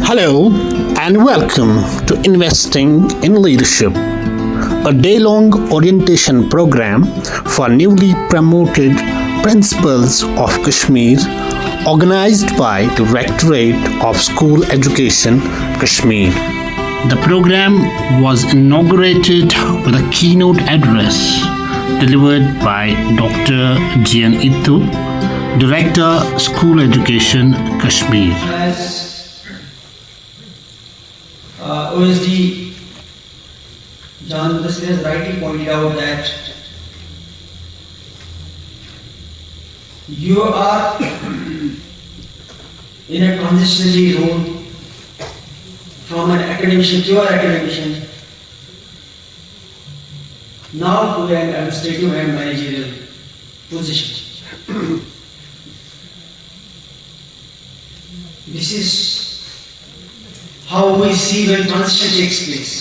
Hello and welcome to Investing in Leadership, a day-long orientation program for newly promoted principals of Kashmir, organized by Directorate of School Education, Kashmir. The program was inaugurated with a keynote address delivered by Dr. Jian Ittu, Director, School Education, Kashmir. As OSD John Mudassir has rightly pointed out that you are in a transitionary role from an academician, pure academician, now to an administrative and managerial position. This is how we see when transition takes place.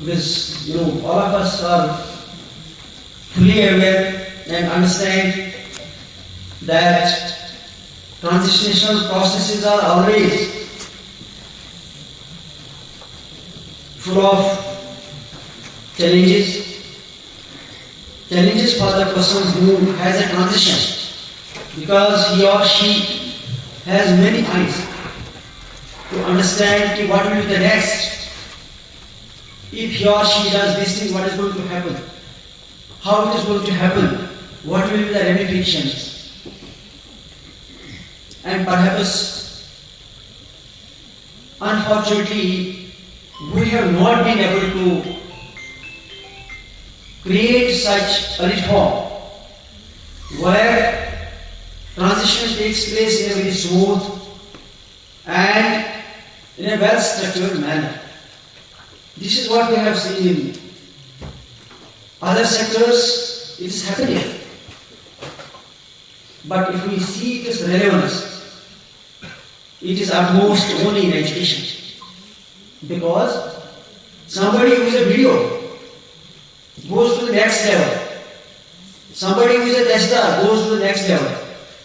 Because all of us are fully aware and understand that transitional processes are always full of challenges for the person who has a transition, because he or she has many times to understand what will be the next. If he or she does this thing, what is going to happen? How it is going to happen? What will be the ramifications? And perhaps, unfortunately, we have not been able to create such a reform where transition takes place in a very smooth and in a well-structured manner. This is what we have seen in other sectors. It is happening. But if we see this relevance, it is utmost only in education. Because somebody who is a video goes to the next level. Somebody who is a tester goes to the next level.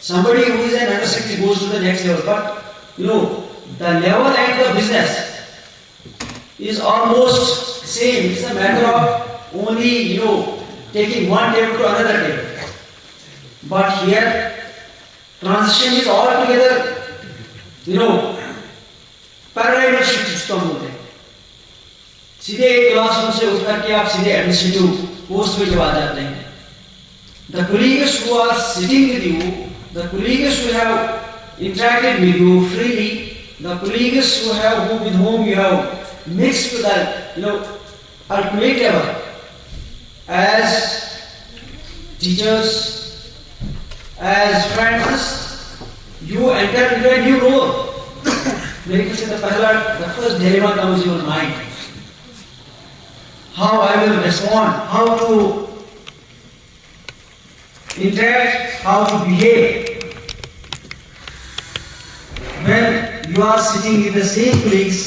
Somebody who is an undersecretary goes to the next level. But the level and the business is almost same. It's a matter of only taking one table to another table. But here transition is altogether paradigm shift जिसको हम बोलते हैं. सीधे एक classroom से उठ करके आप सीधे एडमिनिस्ट्रेटिव पोस्ट पे जब आ जाते हैं. The colleagues who are sitting with you, the colleagues who have interacted with you freely, the colleagues with whom you have mixed with the ultimate level as teachers, as friends, you enter into a new role. The first dilemma comes in your mind. How I will respond, how to interact, how to behave. When you are sitting with the same colleagues,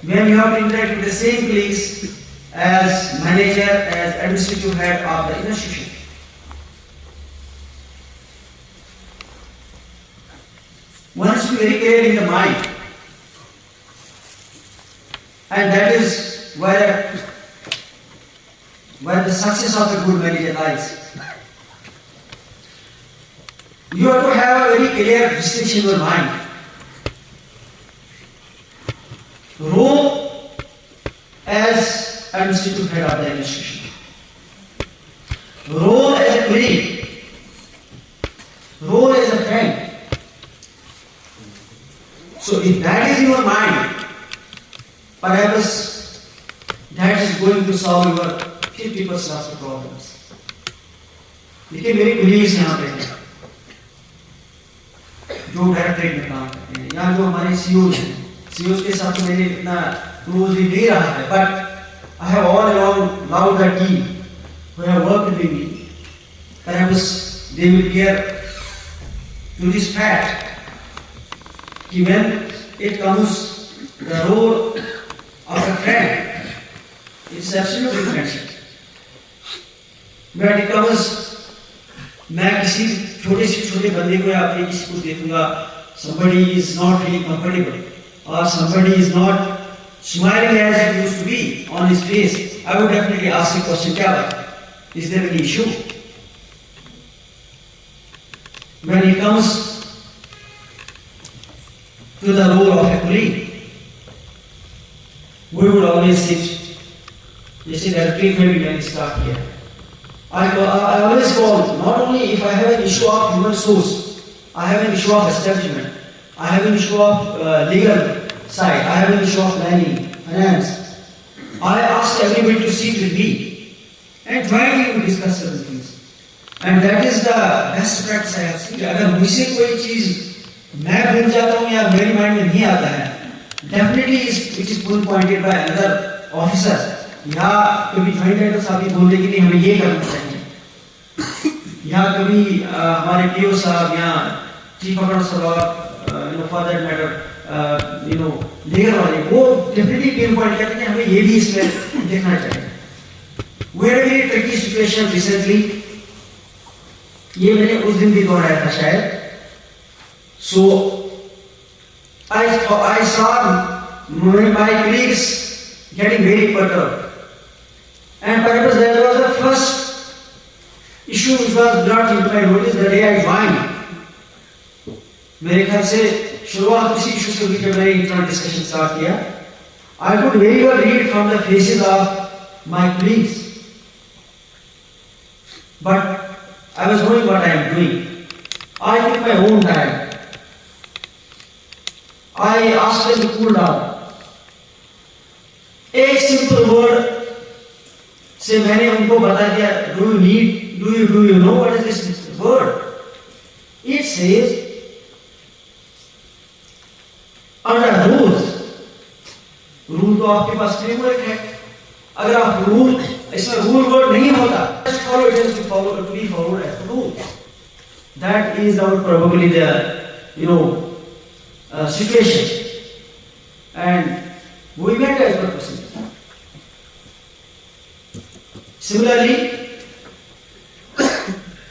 when you have to interact with the same colleagues as manager, as administrative head of the institution. One has to be very clear in the mind. And that is where the success of a good manager lies. You have to have a very clear distinction in your mind. Role as administrative head of the institution. Role as a colleague. Role as a friend. So if that is in your mind, perhaps that is going to solve your 50% of the problems. देखिए मेरे colleagues यहाँ पे हैं, जो directorate में काम करते हैं, या जो हमारे CEOs हैं. CEOs के साथ तो मैंने इतना closely नहीं रहा है, but I have all along loved the team who have worked with me. Perhaps they will bear to this fact. When it comes the role of a friend, it's absolutely friendship. When it comes मैं किसी छोटे से छोटे बंदे को या अपने किसी को देखूंगा somebody is not feeling comfortable, or somebody is not smiling as it used to be on his face, I would definitely ask the question, kya baat? Is there any issue? When it comes to the role of a colleague, we would always sit, जैसे directory में भी मैंने start किया, I always call, not only if I have an issue of human source, I have an issue of establishment, I have an issue of legal side, I have an issue of planning, finance. I ask everybody to sit with me and jointly to discuss certain things. And that is the best practice I have seen. अगर मुझसे कोई चीज मैं भूल जाता हूँ या मेरे माइंड में नहीं आता है, definitely it is pointed by another officer. या कभी ज्वाइंट डायरेक्टर साहब ये बोल देंगे कि हमें ये करना चाहिए, या कभी हमारे पीओ साहब या चीफ अकाउंटेंट साहब फॉर दैट मैटर लीगल वाले वो डेफिनेटली पिन पॉइंट करते हैं हमें ये भी इसमें देखना चाहिए. We had a very tricky situation recently, ये मैंने उस दिन भी दोहराया था शायद. सो I saw my colleagues getting very perturbed. And perhaps that was the first issue which was brought into my notice the day I joined. मेरे ख्याल से शुरुआत उसी इशू से हुई जब मैंने इंटरनल डिस्कशन स्टार्ट किया. I could very well read from the faces of my colleagues, but I was knowing what I am doing. I took my own time. I asked them to cool down. एक simple word से मैंने उनको बता दिया, do you know what is this word? It says under rules. Rule तो आपके पास framework है. अगर आप रूल इसमें रूल वर्ड नहीं होता, just follow it as to be followed as the rule. That is probably the situation, and we went as per procedure. Similarly,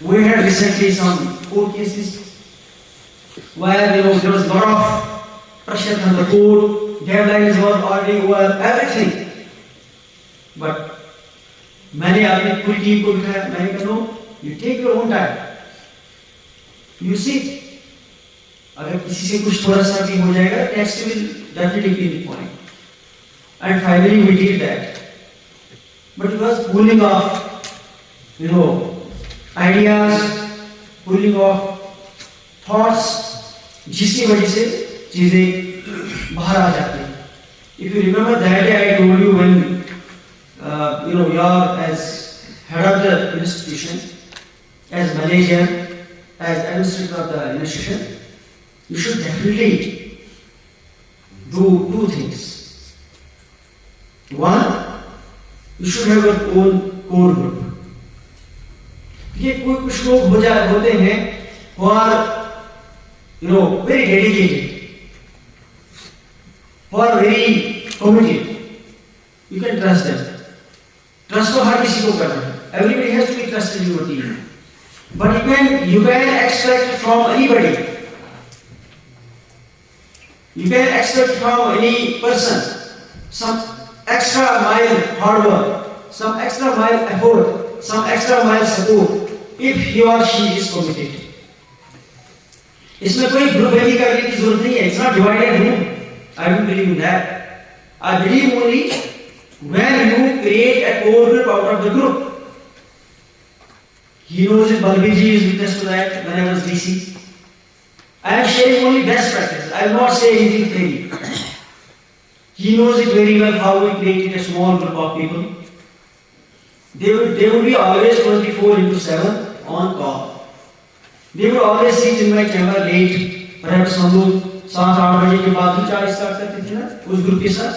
we had recently some court cases where there was a lot of pressure from the court, deadlines were already over, everything. But मैंने अपनी पूरी team को बिठाया, मैंने कहा no, you take your own time, you see. अगर किसी से कुछ थोड़ा सा भी हो जाएगा, text will definitely be the point. And finally we did that. But it was pulling off, ideas, pulling off thoughts, जिसकी वजह से चीजें बाहर आ जाती हैं. If you remember that day I told you when you are as head of the institution, as manager, as administrator of the institution, you should definitely do two things. One, you should have your own core group. ये कुछ लोग होते हैं who are very dedicated, who are very committed. You can trust them. Trust तो हर किसी को करना है. Everybody has to be trusted in your team. But you can expect from anybody. You can expect from any person some extra mile hard work, some extra mile effort, some extra mile support if he or she is committed. इसमें कोई group बंदी करने की जरूरत नहीं है. It's not divided room. I don't believe in that. I believe only when you create a core group out of the group. He knows it. Balbiji is witness to that. When I was DC, I am sharing only best practice. I will not say anything fairy. He knows it very well how we created a small group of people. They would be always 24/7 on call. They would always sit in my chamber late. Perhaps हम लोग 7-8 बजे के बाद ही चाय start करते थे ना उस ग्रुप के साथ.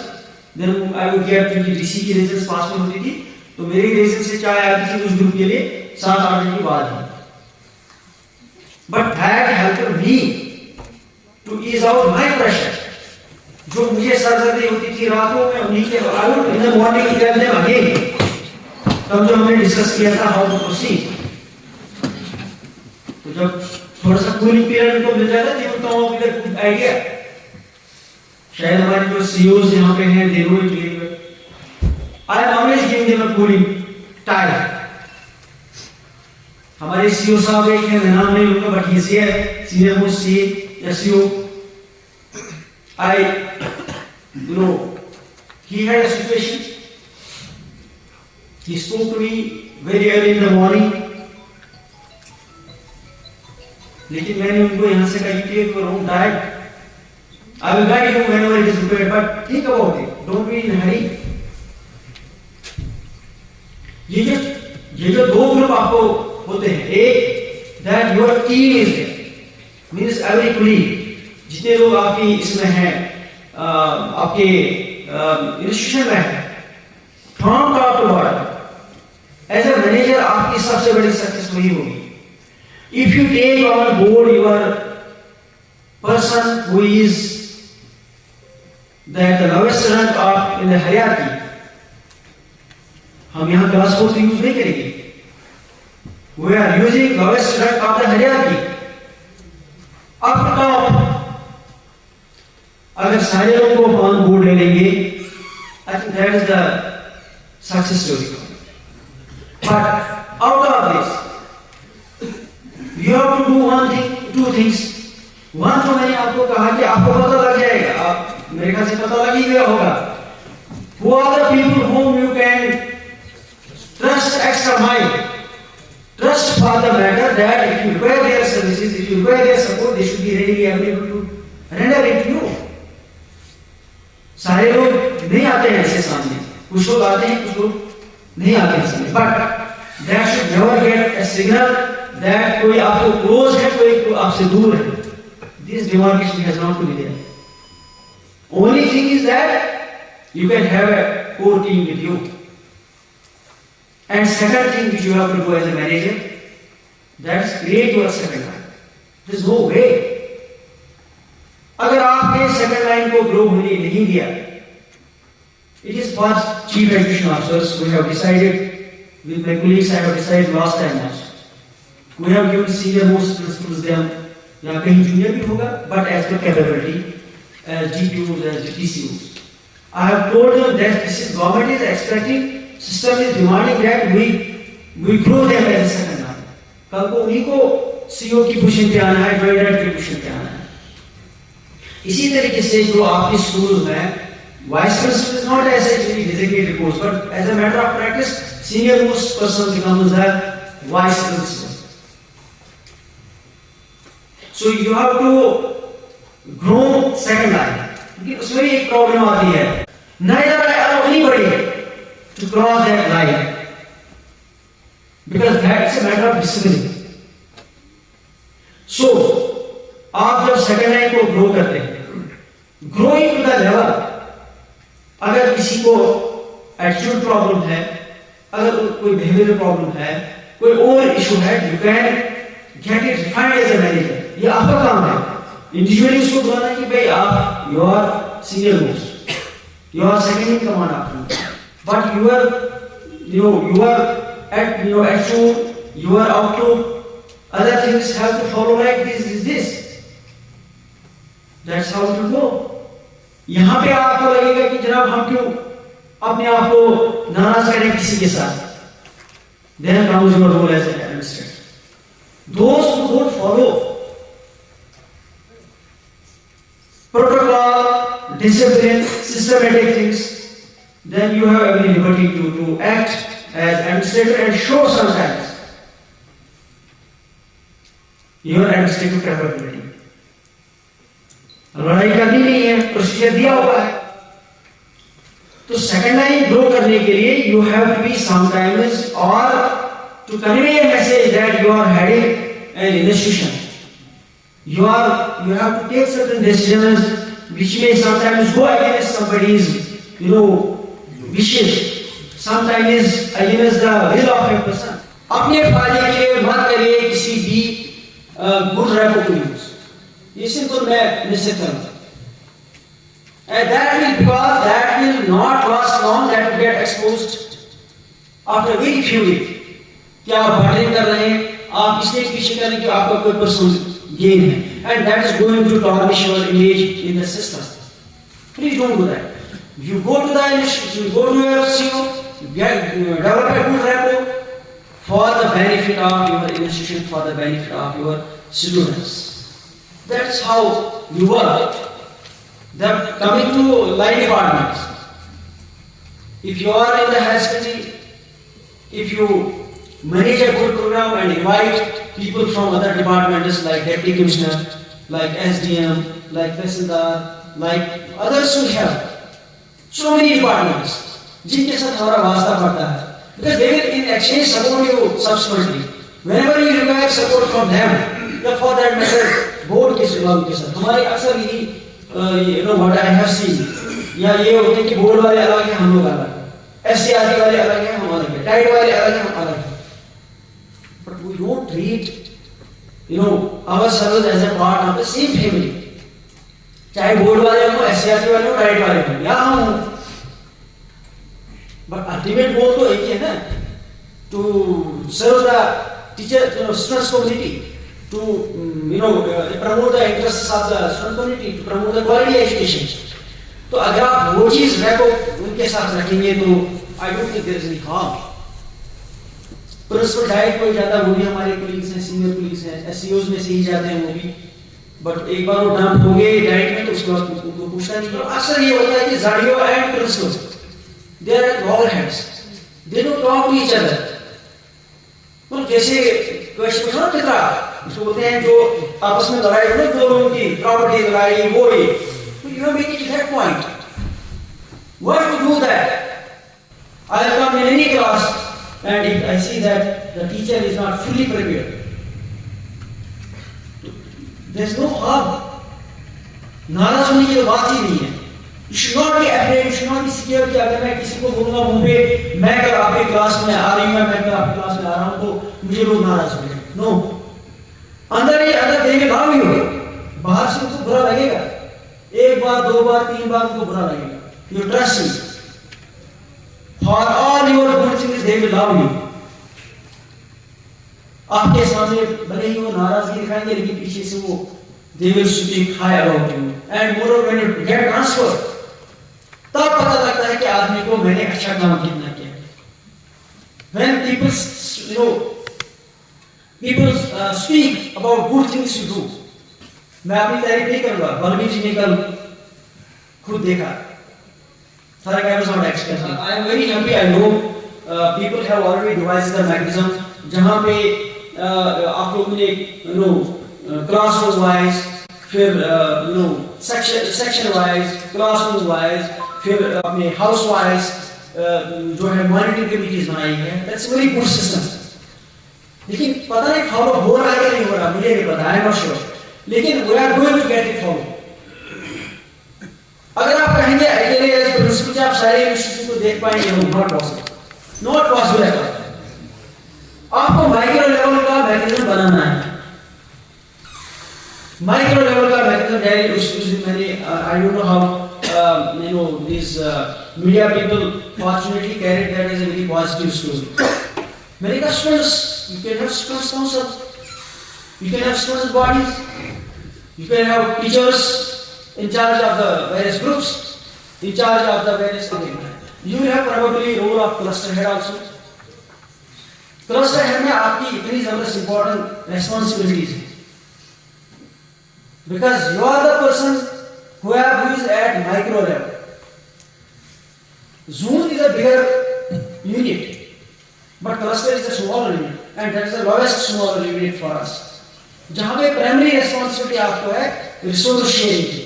Then I would get क्योंकि DC की रिजल्ट्स पास में होती थी तो मेरी रिजल्ट से चाय आती थी उस ग्रुप के लिए 7-8 बजे के बाद ही. But that helped me to ease out my pressure. जो मुझे सरदर्दी होती थी रातों में उन्हीं के I would in the morning tell them again. तब जो हमने डिस्कस किया था how to proceed. तो जब थोड़ा सा कूलिंग पीरियड को मिल जाता है तो इधर गुड आइडिया। शायद हमारे जो सीईओज यहाँ पे हैं, they know it very well. I am always giving them a cooling time. हमारे सीईओ साहब एक है, मैं नाम नहीं लूंगा, but he is here, senior most CEO. You know, he had a situation. He spoke to me very early in the morning. लेकिन मैंने उनको यहाँ से कहा, you take your own time. I will guide you whenever it is required, but think about it. Don't be in a hurry. ये जो दो group आपको होते हैं, एक that your team is there, means every colleague, जितने लोग आपकी इसमें हैं, आपके इंस्टीट्यूशन में है, from top to bottom, as a manager आपकी सबसे बड़ी सक्सेस वही होगी। If you take on board your person who is the lowest rank of in the hierarchy, हम यहाँ क्लास फोर्थ यूज नहीं करेंगे, we are using lowest rank of the hierarchy up top. अगर सारे लोगों को ऑन बोर्ड ले लेंगे, I think that is the success story. But out of this you have to do one thing, two things. One तो मैंने आपको कहा कि आपको पता लग जाएगा, आप मेरे ख्याल से पता लग ही गया होगा, who are the people whom you can trust extra mile, trust for the matter that if you require their services, if you require their support, they should be ready able to render it to you. सारे लोग नहीं आते हैं ऐसे सामने, कुछ लोग आते हैं, कुछ लोग नहीं आते हैं सामने, but that should never get a signal that कोई आपको क्लोज है, कोई आपसे दूर है। This demarcation has not to be there. Only thing is that you can have a core team with you. And second thing which you have to do as a manager, that is create your second line. There is no way. अगर आपने second line को grow होने नहीं दिया, it is for chief education officers, we have decided with my colleagues, I have decided last time also, we have given senior most principals them, या कहीं junior भी होगा, but as per capability, as GPOs, as TCOs, I have told them that this is government is expecting, system is demanding that we grow them as a second line. कल को उन्हीं को CEO की position पे आना है, joint director की position पे आना है। इसी तरीके से जो आपके स्कूल में vice principal is not as a designated post, but as a matter of practice senior most person becomes the vice principal. So you have to grow second line. लेकिन उसमें भी एक प्रॉब्लम आती है, neither I allow anybody to cross that line because that is a matter of discipline. So आप जब second line को grow करते हैं, ग्रोइंग टू द लेवल, अगर किसी को एटीट्यूड प्रॉब्लम है, अगर कोई बिहेवियर प्रॉब्लम है, कोई और इशू है, you can get it refined as a manager. ये आपका काम है इंडिविजुअली उसको बताना कि भाई आप you are senior most, you are second in command after, but you are at attitude, your outlook, other things have to follow like this. That's how it will go. यहाँ पे आपको लगेगा कि जनाब हम क्यों अपने आप को नाराज करें किसी के साथ, then comes your role as an administrator. Those who don't follow protocol, discipline, systematic things, then you have every liberty to act as administrator and show sometimes your administrative capability. लड़ाई करनी नहीं है, प्रोसीजर दिया हुआ है। तो second line grow करने के लिए you have to be sometimes और to convey a message that you are heading an institution. You have to take certain decisions which may sometimes go against somebody's wishes, sometimes against the will of a person. अपने फायदे के लिए मत करिए किसी भी good rapport को use, ये सिंपल मैं निश्चित करूंगा। And that will not last long, that will get exposed after a very few days. क्या आप बार्गेनिंग कर रहे हैं, आप इसलिए पीछे कर रहे हैं कि आपका कोई पर्सनल gain है, and that is going to tarnish your image in the system. Please don't do that. You go to the institution, you go to your CEO, develop a good rapport for the benefit of your institution, for the benefit of your students. That's how you work. Coming to line departments, if you are in the higher secondary, if you manage a good program and invite people from other departments like Deputy Commissioner, like SDM, like Tahsildar, like others who have so many departments, जिनके साथ हमारा वास्ता पड़ता है, because they will in exchange support you subsequently. Whenever you require support from them, या for that matter board के साथ हमारी अक्सर यही what I have seen, या ये होते हैं कि बोर्ड वाले अलग हैं, हम लोग अलग हैं, SCRT वाले अलग हैं, हम अलग हैं, टाइड वाले अलग हैं, हम अलग हैं. But we don't treat ourselves as a part of the same family. चाहे बोर्ड वाले हो, SCRT वाले हो, टाइड वाले हो, या हम हो. But ultimate goal तो एक ही है ना, to serve the teacher, students community, to promote the interests of the student community, to promote the quality education. तो अगर आप वो चीज रैपो उनके साथ रखेंगे तो I don't think there is any harm. Principal direct कोई जाता है, वो भी हमारे कोलीग्स हैं, सीनियर कोलीग्स हैं, SCOs में से ही जाते हैं वो भी. बट एक बार वो डंप हो गए डायरेक्ट में तो उसके बाद उनको पूछना नहीं. अक्सर ये होता है कि जाड़ियों and principles they are at loggerheads, they don't talk to each other. तो जैसे क्वेश्चन था ना कितना उसको बोलते हैं जो आपस में लड़ाई हो ना दो लोगों की प्रॉपर्टी लड़ाई वो ही, तो you make it to that point. Why to do that? I have come in any class and if I see that the teacher is not fully prepared, there is no harm. नाराज होने की तो बात ही नहीं है. You should not be afraid, you should not be scared कि अगर मैं किसी को बोलूँगा मुँह पे मैं कल आपके क्लास में आ रही हूँ, मैं कल आपके क्लास में आ रहा हूँ तो मुझे लोग नाराज हो गए. No, अंदर ही अंदर देंगे लाभ ही होगा, बाहर से उनको बुरा लगेगा, एक बार दो बार तीन बार उनको बुरा लगेगा. You trust me. For all your good things they will love you. आपके सामने भले ही वो नाराजगी दिखाएंगे लेकिन पीछे से वो they will speak high about you. And moreover when you get transfer, तब पता लगता है कि आदमी को मैंने अच्छा काम कितना किया. When people speak about good things you do, मैं अपनी तारीफ नहीं करूँगा, बलबीर जी ने कल खुद देखा. Tharak, I was not expecting. I am very happy. I know people have already devised the mechanism जहाँ पे आप लोगों ने classroom wise, फिर section wise, classroom wise, फिर अपने house wise जो है monitoring committees बनाई है. That's a very good system. लेकिन पता नहीं follow हो रहा है या नहीं हो रहा, मुझे नहीं पता, I am not sure. लेकिन we are going to get it follow. अगर आप कहेंगे अकेले एज प्रिंसिपल से आप सारे इंस्टीट्यूट को देख पाएंगे, नॉट पॉसिबल है. आपको माइक्रो लेवल का मैकेनिज्म बनाना है. माइक्रो लेवल का मैकेनिज्म उसमें मैंने I don't know how this media people fortunately carried that as a very positive story. मैंने कहा students, you can have students council, you can have students bodies, you can have teachers in charge of the various groups, in charge of the various things. You will have probably role of cluster head also. Cluster head में आपकी इतनी जबरदस्त important responsibilities है. Because you are the person who is at micro level. Zone is a bigger unit, but cluster is a smaller unit, and that is the lowest smaller unit for us. जहाँ पे primary responsibility आपको है resource sharing की.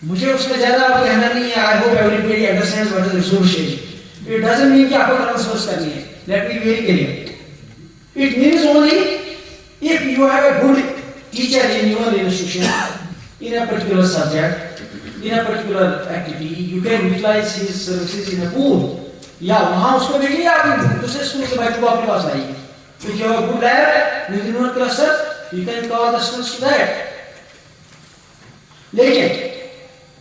मुझे उसमें ज्यादा आपको कहना नहीं है. I hope everybody understands what is resource sharing. It doesn't mean कि आपको ट्रांसफर करनी है. Let me be very clear. It means only if you have a good teacher in your institution in a particular subject, in a particular activity, you can utilise his services in a pool. या वहां उसको भेजिए, आप दूसरे school के बच्चों को अपने पास आइए. If you have a good lab within your cluster, you can call the students to that. लेकिन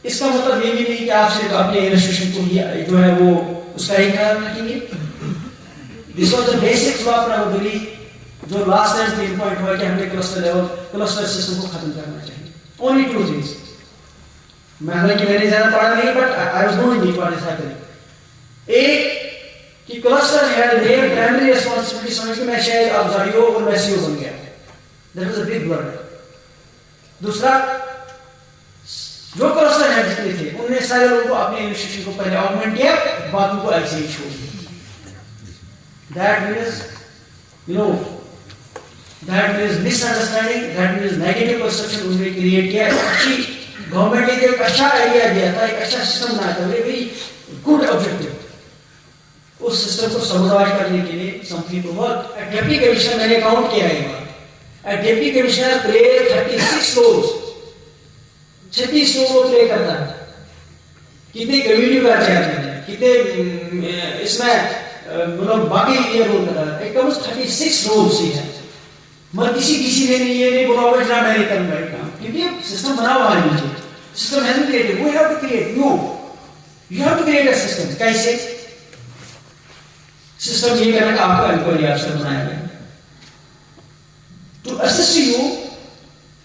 इसका मतलब ये भी नहीं कि आप सिर्फ अपने इंस्टीट्यूशन को ही जो है वो उसका ही ख्याल रखेंगे. This was the basics of probably जो लास्ट टाइम 3 पॉइंट हुआ कि हमें क्लस्टर सिस्टम को खत्म करना चाहिए। Only 2 things. हालांकि मैंने ज्यादा पढ़ा नहीं, but I was knowing what is happening. एक कि cluster had there primary responsibility, समझ के मैं शायद ऑब्जर्वियो और मैसियो बन गया, that was a big word. दूसरा, जो क्लस्टर हेड जितने थे उन्होंने सारे लोगों को अपने इंस्टीट्यूशन को पहले ऑगमेंट किया, बाकी को ऐसे ही छोड़ दिया। That means you know, that means misunderstanding, that means negative perception उन्होंने क्रिएट किया। अच्छी गवर्नमेंट ने एक अच्छा आइडिया दिया था, एक अच्छा सिस्टम बनाया था, वेरी गुड ऑब्जेक्टिव। उस सिस्टम को सबोटाज करने के लिए some people work. Deputy commissioner मैंने काउंट किया है, deputy commissioner play 36 roles, 36 role play करता है। कितने कम्युनिटी का चेयरमैन है, कितने इसमें मतलब बाकी ये रोल कर रहा है, कम से 36 रोल्स ही है। मगर किसी ने ये नहीं बोला होगा जरा मैंने करूंगा ये काम, क्योंकि सिस्टम बना हुआ है नीचे। System has been created, we have to create, you have to create a system. कैसे सिस्टम? ये करना कि आपका इंक्वायरी अफसर बनाया गया to assist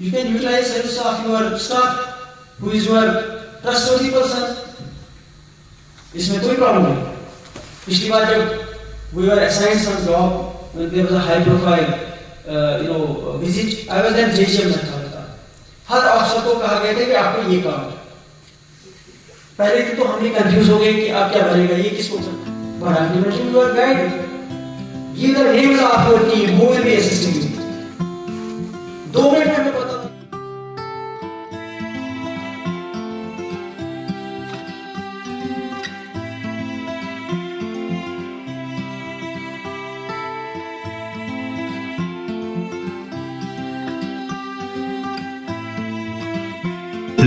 you can utilize service of your staff who is your trustworthy person. इसमें कोई प्रॉब्लम नहीं। पिछली बार जब we were assigned some job, when there was a high profile visit, I was then JGM में था। हर अफसर को कहा गया था कि आपको ये काम है। पहले दिन तो हम भी कंफ्यूज हो गए कि आप क्या बनेगा, ये किसको करना। But ultimately you are guided. Give the names of your team who will be assisting you. 2 minute में हमें पता।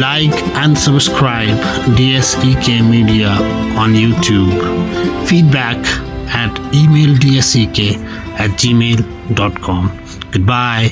Like and subscribe DSEK Media on YouTube. Feedback at email dsek@gmail.com. Goodbye.